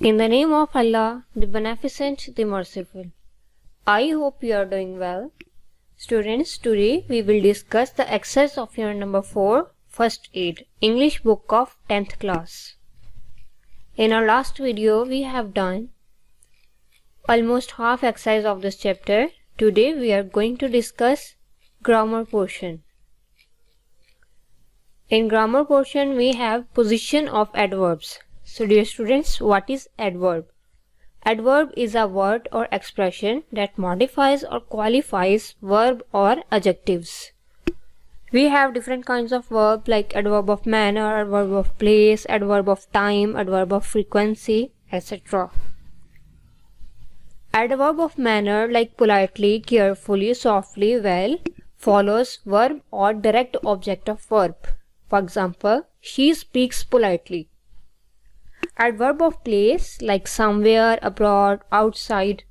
In the name of Allah, the Beneficent, the Merciful. I hope you are doing well. Students, today we will discuss the exercise of unit number 4, First Aid, English book of 10th class. In our last video, we have done almost half exercise of this chapter. Today we are going to discuss grammar portion. In grammar portion, we have position of adverbs. So dear students, what is adverb? Adverb is a word or expression that modifies or qualifies verb or adjectives. We have different kinds of verb like adverb of manner, adverb of place, adverb of time, adverb of frequency, etc. Adverb of manner like politely, carefully, softly, well follows verb or direct object of verb. For example, she speaks politely. Adverb of place like somewhere, abroad, outside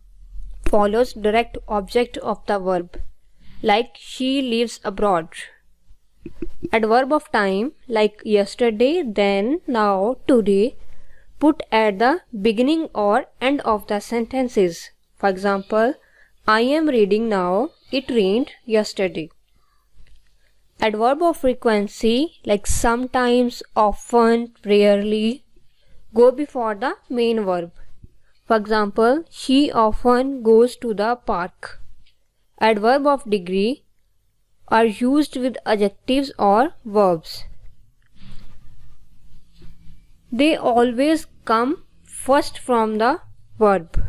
follows direct object of the verb like she lives abroad. Adverb of time like yesterday, then, now, today put at the beginning or end of the sentences. For example, I am reading now, it rained yesterday. Adverb of frequency like sometimes, often, rarely go before the main verb. For example, she often goes to the park. Adverb of degree are used with adjectives or verbs. They always come first from the verb.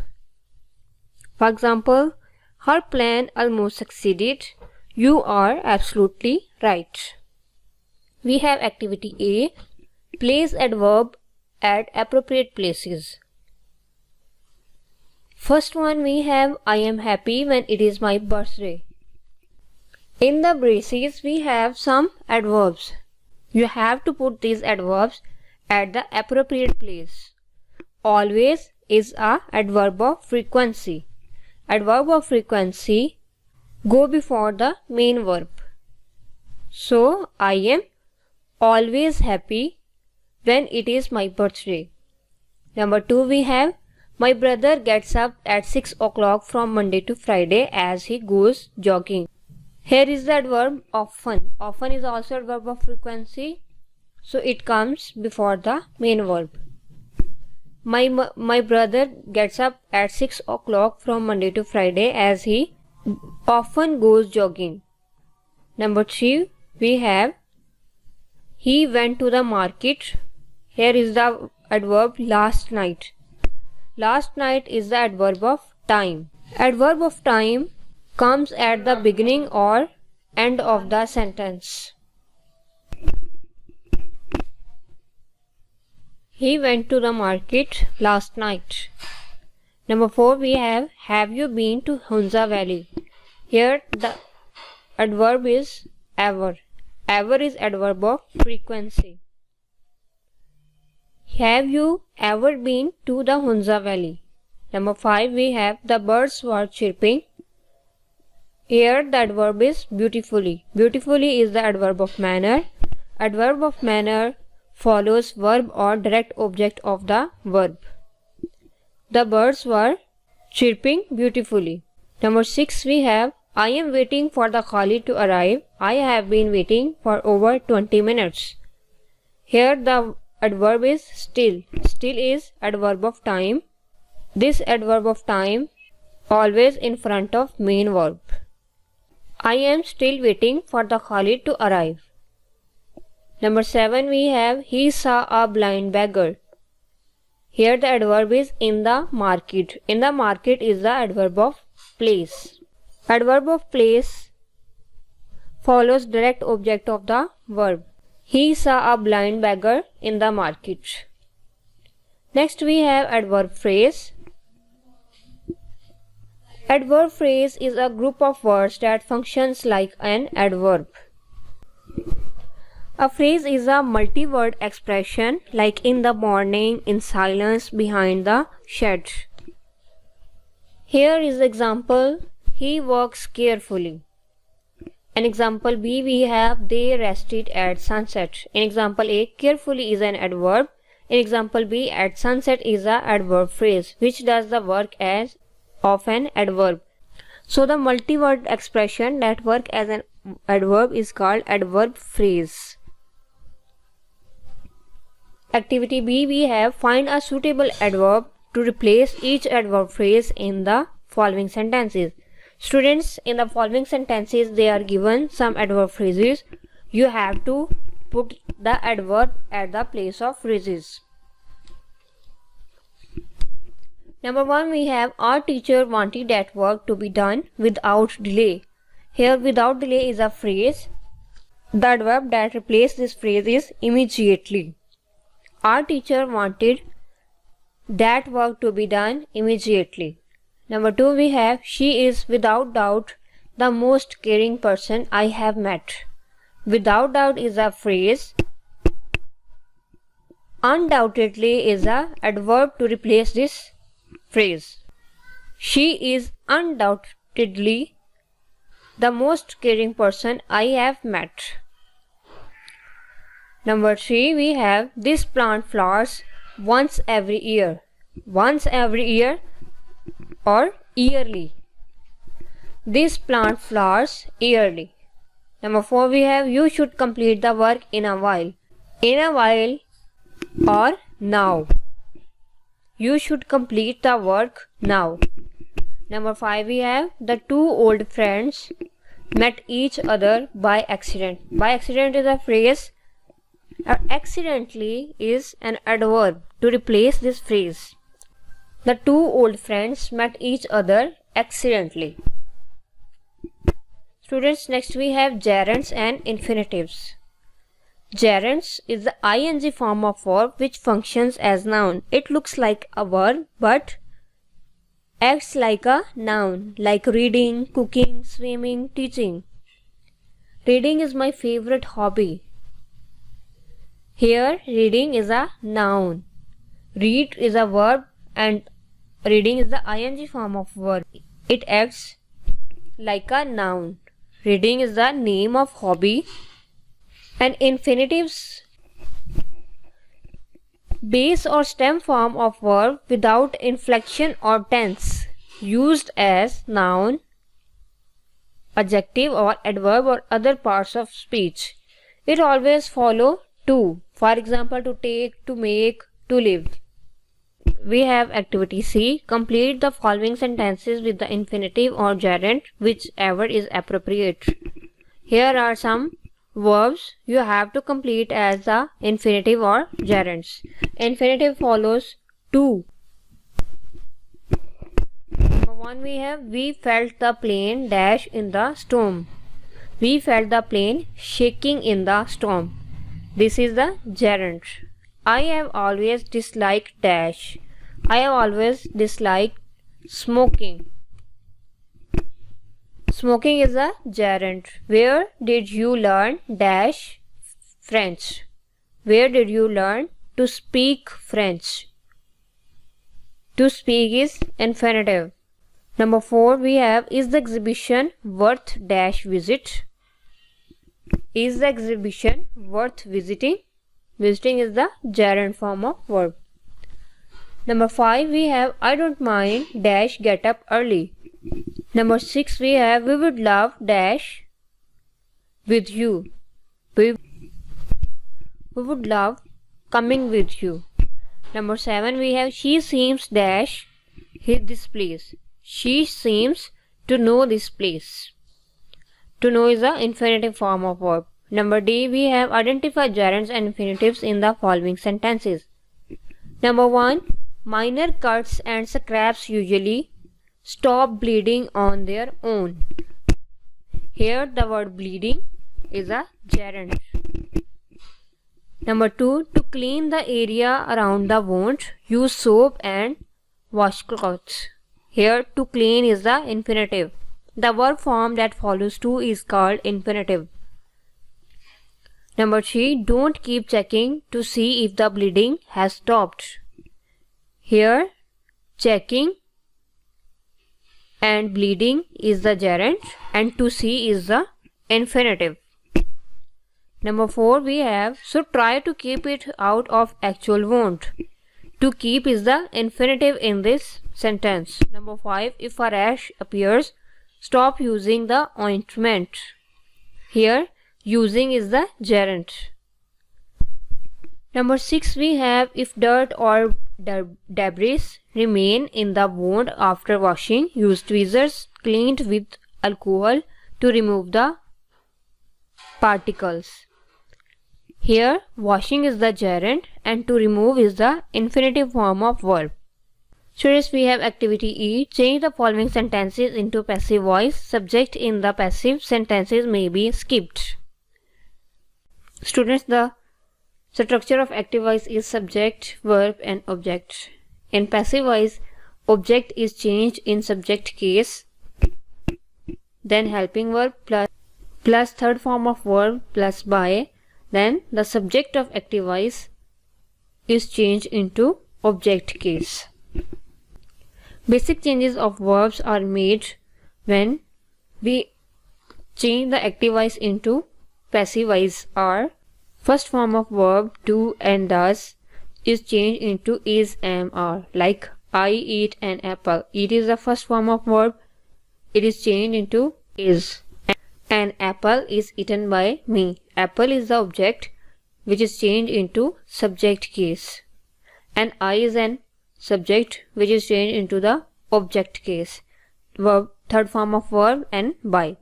For example, her plan almost succeeded. You are absolutely right. We have activity A. Place adverb at appropriate places. First one we have I am happy when it is my birthday. In the braces we have some adverbs. You have to put these adverbs at the appropriate place. Always is a adverb of frequency. Adverb of frequency go before the main verb. So I am always happy when it is my birthday. Number 2 we have my brother gets up at 6 o'clock from Monday to Friday as he goes jogging. Here is the adverb often. Often is also a adverb of frequency, so it comes before the main verb. My brother gets up at 6 o'clock from Monday to Friday as he often goes jogging. Number 3 we have he went to the market. Here is the adverb last night. Last night is the adverb of time. Adverb of time comes at the beginning or end of the sentence. He went to the market last night. Number 4 we have you been to Hunza Valley? Here the adverb is ever. Ever is adverb of frequency. Have you ever been to the Hunza Valley? Number 5 we have the birds were chirping. Here the adverb is beautifully. Beautifully is the adverb of manner. Adverb of manner follows verb or direct object of the verb. The birds were chirping beautifully. Number 6 we have I am waiting for the Khalid to arrive. I have been waiting for over 20 minutes. Here the adverb is still. Still is adverb of time. This adverb of time always in front of main verb. I am still waiting for the Khalid to arrive. Number 7 we have he saw a blind beggar. Here the adverb is in the market. In the market is the adverb of place. Adverb of place follows direct object of the verb. He saw a blind beggar in the market. Next we have adverb phrase. Adverb phrase is a group of words that functions like an adverb. A phrase is a multi-word expression like in the morning, in silence, behind the shed. Here is the example. He walks carefully. In example B we have they rested at sunset. In example A, carefully is an adverb. In example B, at sunset is a adverb phrase which does the work as of an adverb. So the multi-word expression that work as an adverb is called adverb phrase. Activity B, we have find a suitable adverb to replace each adverb phrase in the following sentences. Students, in the following sentences they are given some adverb phrases. You have to put the adverb at the place of phrases. Number 1, we have our teacher wanted that work to be done without delay. Here without delay is a phrase. The adverb that replaces this phrase is immediately. Our teacher wanted that work to be done immediately. Number 2, we have she is without doubt the most caring person I have met. Without doubt is a phrase. Undoubtedly is a adverb to replace this phrase. She is undoubtedly the most caring person I have met. Number 3, we have this plant flowers once every year. Once every year or yearly. This plant flowers yearly. Number 4, we have you should complete the work in a while. In a while or now. You should complete the work now. Number 5, we have the two old friends met each other by accident. By accident is a phrase. Accidentally is an adverb to replace this phrase. The two old friends met each other accidentally. Students, next we have gerunds and infinitives. Gerunds is the ing form of verb which functions as noun. It looks like a verb but acts like a noun, like reading, cooking, swimming, teaching. Reading is my favorite hobby. Here reading is a noun. Read is a verb and reading is the ing form of verb. It acts like a noun. Reading is the name of hobby. And infinitives, base or stem form of verb without inflection or tense, used as noun, adjective or adverb or other parts of speech. It always follow to. For example, to take, to make, to live. We have activity C. Complete the following sentences with the infinitive or gerund, whichever is appropriate. Here are some verbs you have to complete as the infinitive or gerunds. Infinitive follows to. Number 1, we have we felt the plane dash in the storm. We felt the plane shaking in the storm. This is the gerund. I have always disliked dash. I have always disliked smoking. Smoking is a gerund. Where did you learn dash French? Where did you learn to speak French? To speak is infinitive. Number 4, we have is the exhibition worth dash visit? Is the exhibition worth visiting? Visiting is the gerund form of verb. Number 5, we have I don't mind dash get up early. Number 6, we have we would love dash with you. We would love coming with you. Number 7, we have she seems dash hit this place. She seems to know this place. To know is the infinitive form of verb. Number D, we have identify gerunds and infinitives in the following sentences. Number 1, minor cuts and scrapes usually stop bleeding on their own. Here the word bleeding is a gerund. Number 2, to clean the area around the wound, use soap and washcloths. Here to clean is the infinitive. The verb form that follows to is called infinitive. Number 3, don't keep checking to see if the bleeding has stopped. Here checking and bleeding is the gerund and to see is the infinitive. Number 4 we have, so try to keep it out of actual won't. To keep is the infinitive in this sentence. Number 5, if a rash appears, stop using the ointment. Here, using is the gerund. Number 6 we have, if dirt or debris remain in the wound after washing, use tweezers cleaned with alcohol to remove the particles. Here, washing is the gerund and to remove is the infinitive form of verb. Students, we have activity E. Change the following sentences into passive voice. Subject in the passive sentences may be skipped. Students, the structure of active voice is subject, verb and object. In passive voice, object is changed in subject case, then helping verb plus third form of verb plus by, then the subject of active voice is changed into object case. Basic changes of verbs are made when we change the active voice into passive voice are, first form of verb do and does is changed into is, am, are. Like I eat an apple. Eat is the first form of verb. It is changed into is. An apple is eaten by me. Apple is the object which is changed into subject case. And I is an subject which is changed into the object case. Verb, third form of verb and by.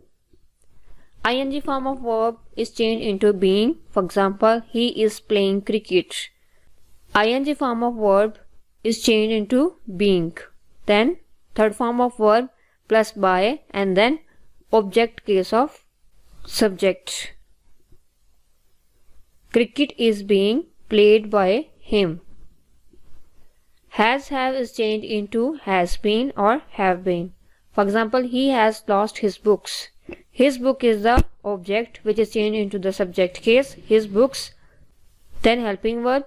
ing form of verb is changed into being. For example, he is playing cricket. ing form of verb is changed into being. Then third form of verb plus by and then object case of subject. Cricket is being played by him. Has, have is changed into has been or have been. For example, he has lost his books. His book is the object which is changed into the subject case. His books, then helping verb.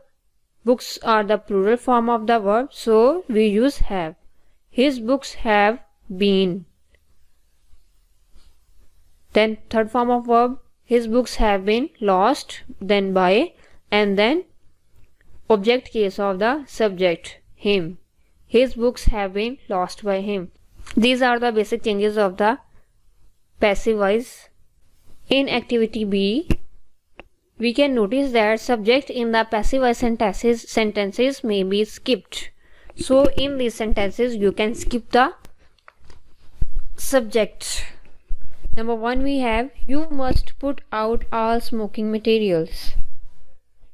Books are the plural form of the verb, so we use have. His books have been. Then third form of verb, his books have been lost, then by, and then object case of the subject, him. His books have been lost by him. These are the basic changes of the passive voice. In activity B, we can notice that subject in the passive voice sentences may be skipped. So in these sentences, you can skip the subject. Number 1 we have, you must put out all smoking materials.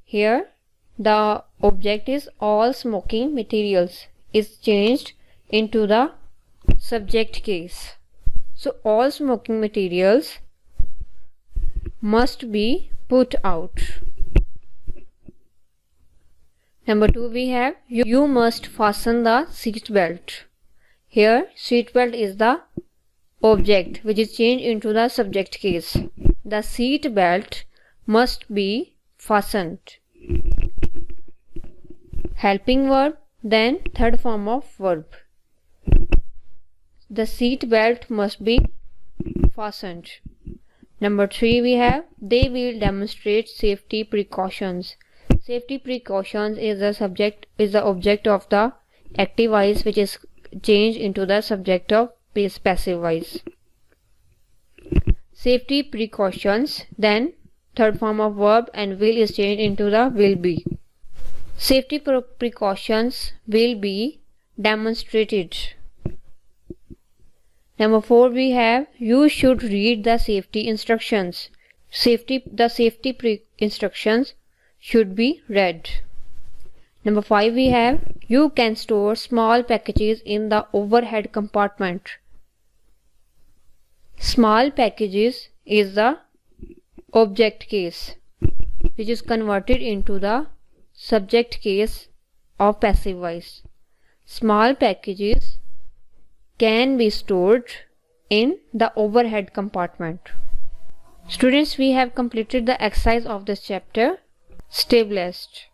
Here the object is all smoking materials is changed into the subject case. So all smoking materials must be put out. Number 2 we have, you must fasten the seat belt. Here seat belt is the object which is changed into the subject case. The seat belt must be fastened. Helping verb, then third form of verb. The seat belt must be fastened. Number 3 we have, they will demonstrate safety precautions. Safety precautions is the object of the active voice which is changed into the subject of passive voice. Safety precautions, then third form of verb and will is changed into the will be. Safety precautions will be demonstrated. Number 4 we have, you should read the safety instructions. The safety instructions should be read. Number 5 we have, you can store small packages in the overhead compartment. Small packages is the object case which is converted into the subject case of passive voice. Small packages can be stored in the overhead compartment. Students, we have completed the exercise of this chapter. Stay blessed.